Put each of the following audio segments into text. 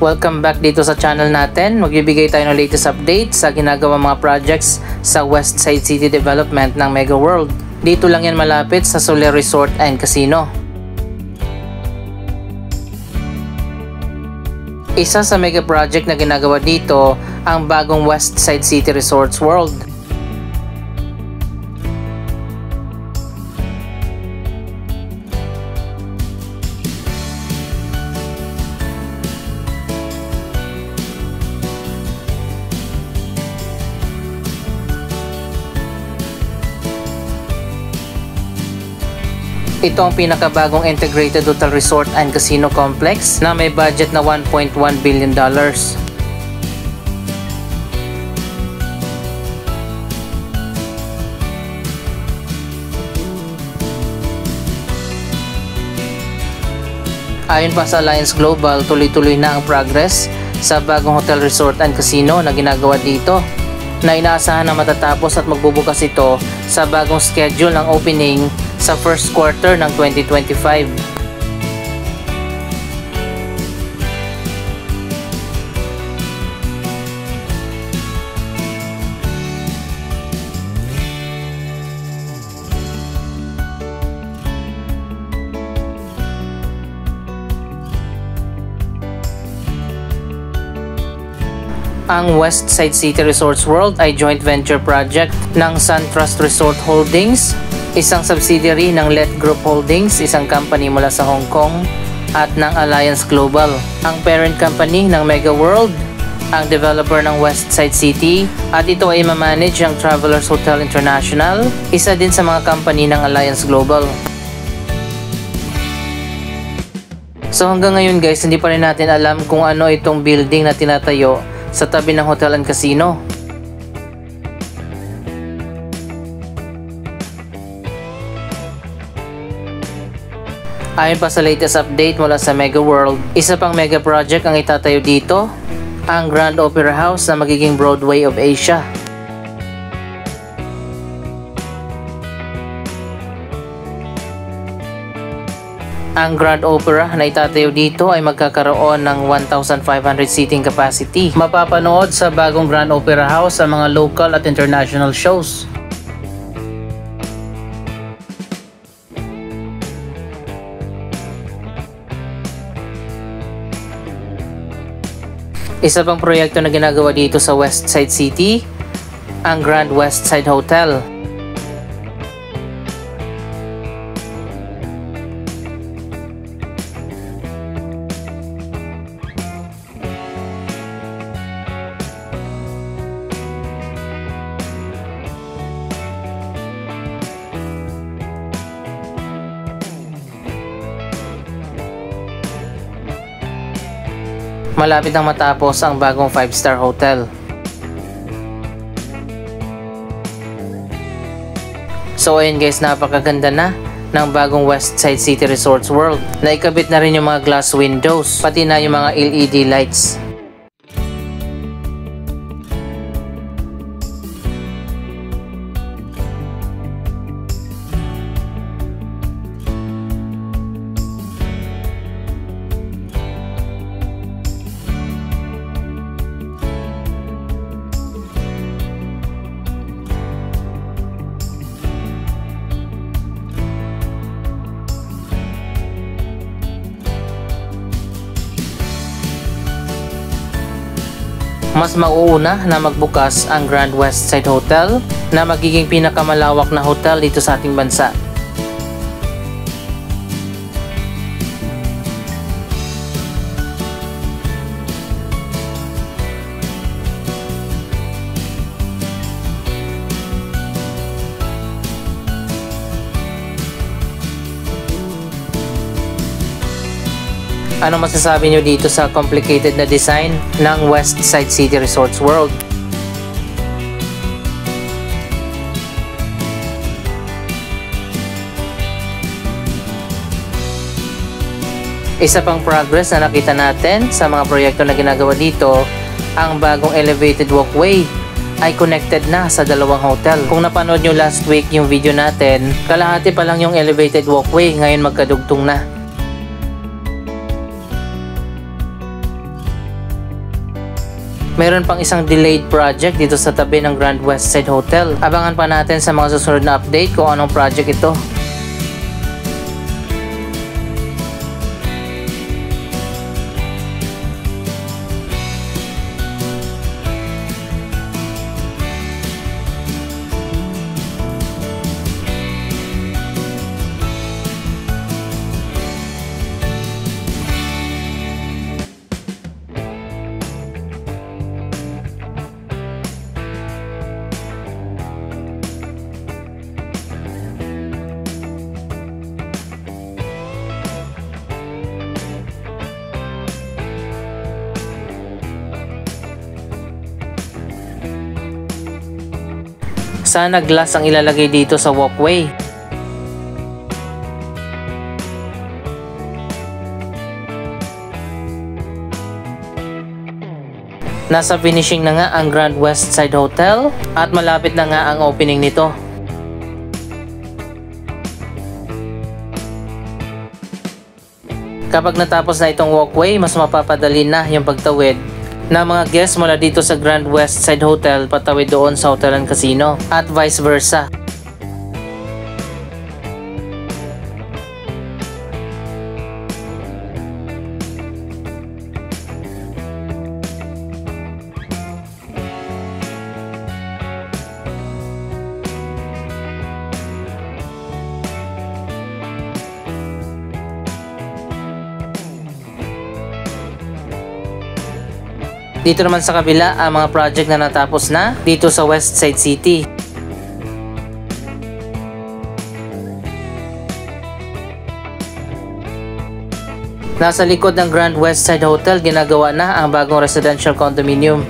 Welcome back dito sa channel natin. Magbibigay tayo ng latest update sa ginagawa mga projects sa Westside City Development ng Mega World. Dito lang yan malapit sa Soler Resort and Casino. Isa sa mega project na ginagawa dito ang bagong Westside City Resorts World. Ito ang pinakabagong integrated hotel resort and casino complex na may budget na $1.1 billion. Ayon pa sa Alliance Global, tuloy-tuloy na ang progress sa bagong hotel resort and casino na ginagawa dito, na inaasahan na matatapos at magbubukas ito sa bagong schedule ng opening sa first quarter ng 2025. Ang Westside City Resorts World ay joint venture project ng SunTrust Resort Holdings, isang subsidiary ng Let Group Holdings, isang company mula sa Hong Kong, at ng Alliance Global. Ang parent company ng Mega World, ang developer ng Westside City, at ito ay mamanage ang Travelers Hotel International, isa din sa mga company ng Alliance Global. So hanggang ngayon guys, hindi pa rin natin alam kung ano itong building na tinatayo sa tabi ng hotel and casino. Ayon pa sa latest update mula sa Mega World, isa pang mega project ang itatayo dito, ang Grand Opera House na magiging Broadway of Asia. Ang Grand Opera na itatayo dito ay magkakaroon ng 1,500 seating capacity. Mapapanood sa bagong Grand Opera House ang mga local at international shows. Isa pang proyekto na ginagawa dito sa Westside City, ang Grand Westside Hotel. Malapit nang matapos ang bagong 5-star hotel. So ayun guys, napakaganda na ng bagong Westside City Resorts World. Naikabit na rin yung mga glass windows, pati na yung mga LED lights. Mas mauuna na magbukas ang Grand Westside Hotel na magiging pinakamalawak na hotel dito sa ating bansa. Ano masasabi nyo dito sa complicated na design ng Westside City Resorts World? Isa pang progress na nakita natin sa mga proyekto na ginagawa dito, ang bagong elevated walkway ay connected na sa dalawang hotel. Kung napanood nyo last week yung video natin, kalahati pa lang yung elevated walkway, ngayon magkadugtong na. Meron pang isang delayed project dito sa tabi ng Grand Westside Hotel. Abangan pa natin sa mga susunod na update kung anong project ito. Sana glass ang ilalagay dito sa walkway. Nasa finishing na nga ang Grand Westside Hotel at malapit na nga ang opening nito. Kapag natapos na itong walkway, mas mapapadali na yung pagtawid na mga guests mula dito sa Grand Westside Hotel patawid doon sa Hotel and Casino at vice versa. Dito naman sa kabila ang mga project na natapos na dito sa Westside City. Nasa likod ng Grand Westside Hotel, ginagawa na ang bagong residential condominium.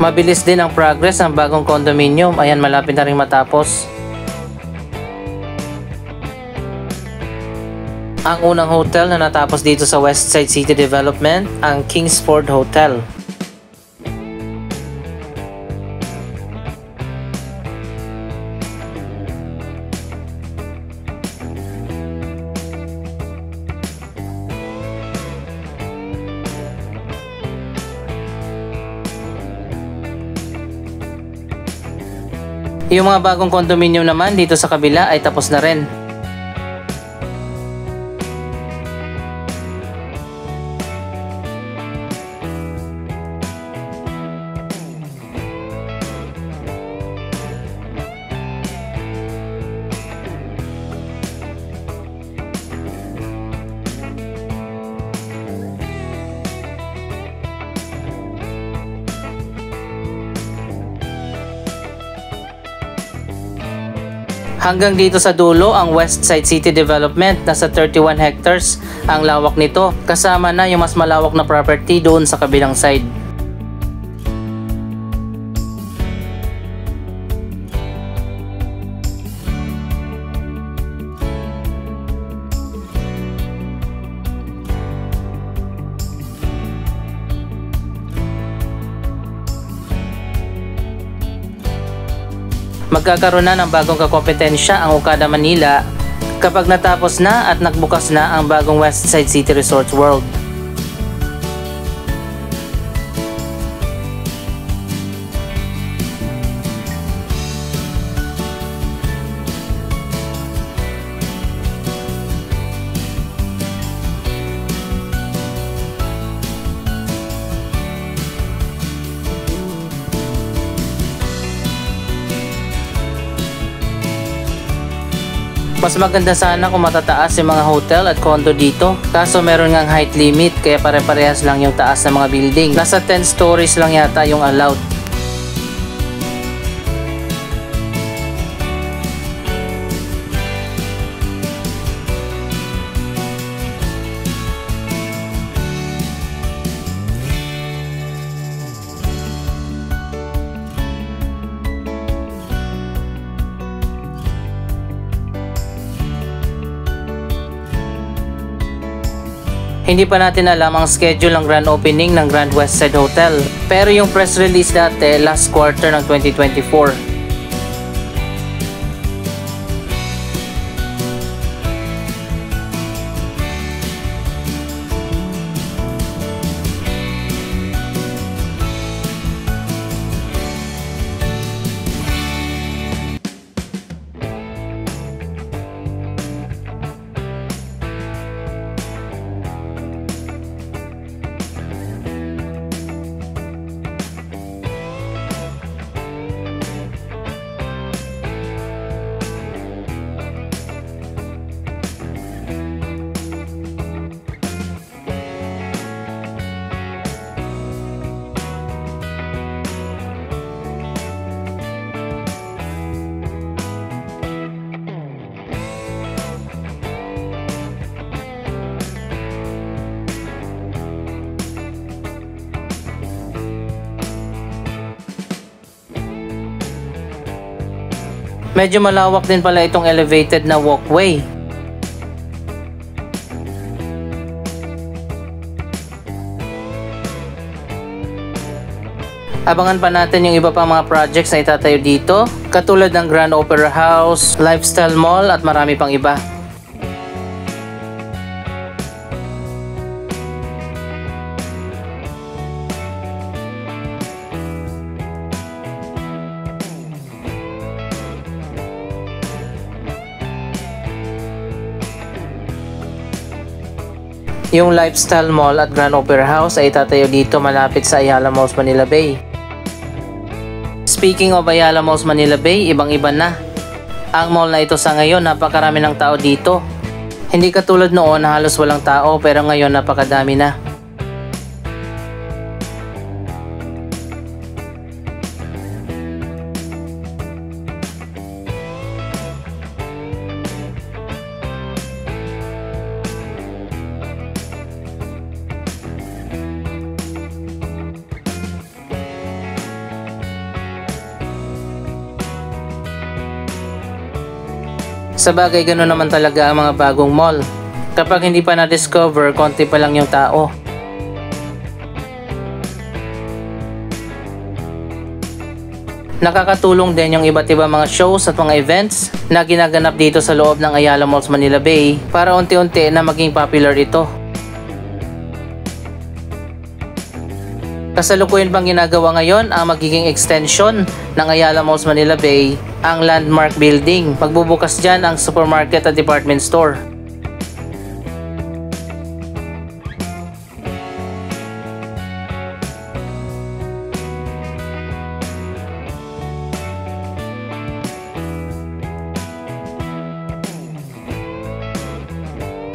Mabilis din ang progress ng bagong condominium. Ayan, malapit na rin matapos. Ang unang hotel na natapos dito sa Westside City Development, ang Kingsford Hotel. Yung mga bagong condominium naman dito sa kabila ay tapos na rin. Hanggang dito sa dulo ang Westside City Development, nasa 31 hectares ang lawak nito, kasama na yung mas malawak na property doon sa kabilang side. Magkakaroon na ng bagong kakompetensya ang Okada Manila kapag natapos na at nagbukas na ang bagong Westside City Resorts World. Mas maganda sana kung matataas yung mga hotel at condo dito. Kaso meron ngang height limit kaya pare-parehas lang yung taas ng mga building. Nasa 10 stories lang yata yung allowed. Hindi pa natin alam ang schedule ng grand opening ng Grand Westside Hotel. Pero yung press release dati last quarter ng 2024. Medyo malawak din pala itong elevated na walkway. Abangan pa natin yung iba pang mga projects na itatayo dito, katulad ng Grand Opera House, Lifestyle Mall at marami pang iba. Yung Lifestyle Mall at Grand Opera House ay itatayo dito malapit sa Ayala Malls Manila Bay. Speaking of Ayala Malls Manila Bay, ibang-iba na. Ang mall na ito sa ngayon, napakarami ng tao dito. Hindi katulad noon na halos walang tao, pero ngayon napakadami na. Sa bagay, gano'n naman talaga ang mga bagong mall. Kapag hindi pa na-discover, konti pa lang yung tao. Nakakatulong din yung iba't ibang mga shows at mga events na ginaganap dito sa loob ng Ayala Malls Manila Bay para unti-unti na maging popular ito. Kasalukuyan pang ginagawa ngayon ang magiging extension ng Ayala Malls Manila Bay, ang Landmark Building. Magbubukas dyan ang supermarket at department store.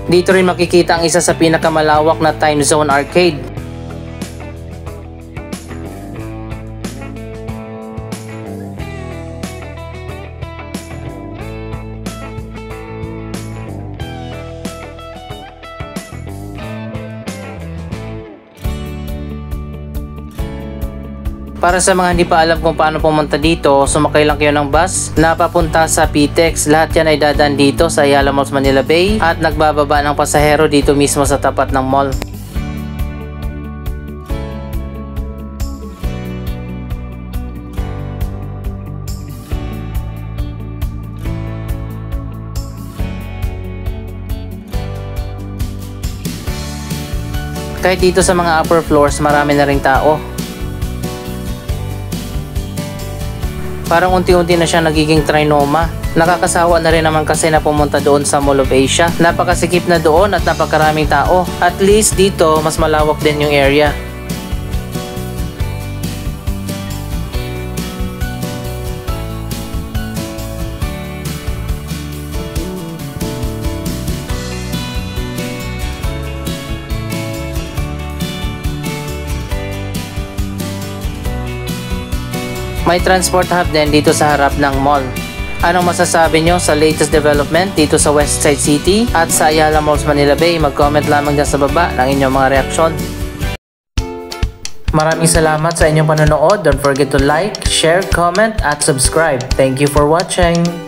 Dito rin makikita ang isa sa pinakamalawak na Time Zone Arcade. Para sa mga hindi pa alam kung paano pumunta dito, sumakay lang kayo ng bus na papunta sa PTEX. Lahat yan ay dadaan dito sa Ayala Malls Manila Bay at nagbababa ng pasahero dito mismo sa tapat ng mall. Kahit dito sa mga upper floors, marami na ring tao. Parang unti-unti na siya nagiging trinoma. Nakakasawa na rin naman kasi na pumunta doon sa Mall of Asia. Napakasikip na doon at napakaraming tao. At least dito, mas malawak din yung area. May transport hub din dito sa harap ng mall. Anong masasabi nyo sa latest development dito sa Westside City at sa Ayala Malls Manila Bay? Mag-comment lamang dyan sa baba ng inyong mga reaksyon. Maraming salamat sa inyong panonood. Don't forget to like, share, comment at subscribe. Thank you for watching.